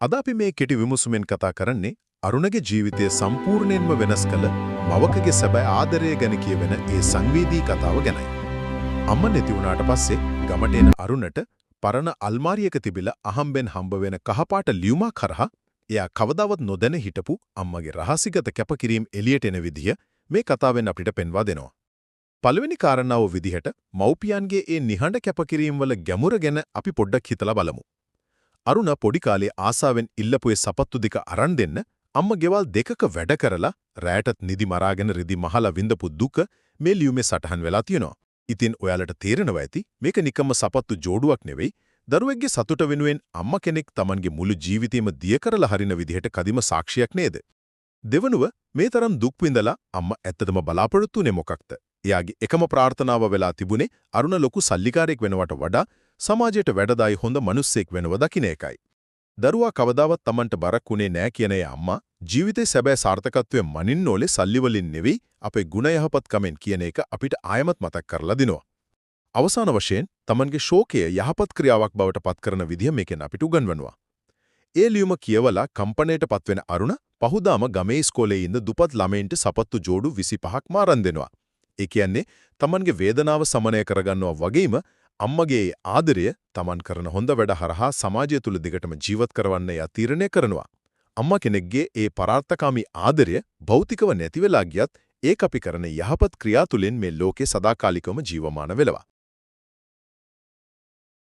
අද අපි මේ කෙටි විමසුමෙන් කතා කරන්නේ අරුණගේ ජීවිතය සම්පූර්ණයෙන්ම වෙනස් කළ මවකගේ සැබෑ ආදරය ගැන කියවෙන ඒ සංවේදී කතාව ගැනයි. අම්මා නැති වුණාට පස්සේ ගමට එන අරුණට පරණ අල්මාරියක තිබිලා අහම්බෙන් හම්බ වෙන කහපාට ලියුමක් කරහා එයා කවදාවත් නොදැන හිටපු අම්මගේ රහසිගත කැපකිරීම එළියට එන විදිය මේ කතාවෙන් අපිට පෙන්වා දෙනවා. පළවෙනි කාරණාව විදිහට මව්පියන්ගේ ඒ නිහඬ කැපකිරීම වල ගැඹුර ගැන අපි පොඩ්ඩක් හිතලා බලමු. අරුණ පොඩි කාලේ ආසාවෙන් ඉල්ලපු ඒ සපත්තු දෙක අරන් දෙන්න අම්ම ගෙවල් දෙකක වැඩ කරලා රැටත් නිදි මරාගෙන රිදි මහලා විඳපු දුක මේ ලියුමේ සටහන් වෙලා තියෙනවා. ඉතින් ඔයාලට තේරෙනවා ඇති මේක නිකම්ම සපත්තු ජෝඩුවක් නෙවෙයි දරුවෙක්ගේ සතුට වෙනුවෙන් අම්මා කෙනෙක් Tamanගේ මුළු ජීවිතේම දිය කරලා හරින විදිහට කදිම සාක්ෂියක් නේද? දෙවනුව මේ තරම් දුක් විඳලා අම්මා ඇත්තටම බලාපොරොත්තු වෙන්නේ මොකක්ද? එයාගේ එකම ප්‍රාර්ථනාව වෙලා තිබුණේ අරුණ ලොකු සල්ලිකාරයෙක් වෙනවට වඩා සමාජයට වැඩදායි හොඳ මිනිස්සෙක් වෙනව දකින්න එකයි. දරුවා කවදාවත් Tamanට බරක් වුණේ නැහැ කියන ඒ අම්මා ජීවිතේ සැබෑ සාර්ථකත්වය මනින්න ඕලේ සල්ලි වලින් නෙවෙයි අපේ ගුණ යහපත්කමෙන් කියන එක අපිට ආයමත් මතක් කරලා දෙනවා. අවසාන වශයෙන් Tamanගේ ශෝකය යහපත් ක්‍රියාවක් බවට පත් කරන විදිය මේකෙන් අපිට උගන්වනවා. ඒ ලියුම කියවලා කම්පණයට පත්වෙන අරුණ පහුදාම ගමේ ඉස්කෝලේ ඉන්න දුපත් ළමයින්ට සපත්තු ජෝඩු 25ක් මාරන් දෙනවා. ඒ කියන්නේ Tamanගේ වේදනාව සමනය කරගන්නවා වගේම අම්මගේ ආදරය Taman කරන හොඳ වැඩ හරහා සමාජය තුල දිගටම ජීවත් කරවන්න යා තීරණය කරනවා. අම්මා කෙනෙක්ගේ ඒ පරාර්ථකාමී ආදරය භෞතිකව නැති වෙලා ගියත් ඒක අපි කරන යහපත් ක්‍රියා තුලින් මේ ලෝකේ සදාකාලිකවම ජීවමාන වෙලවා.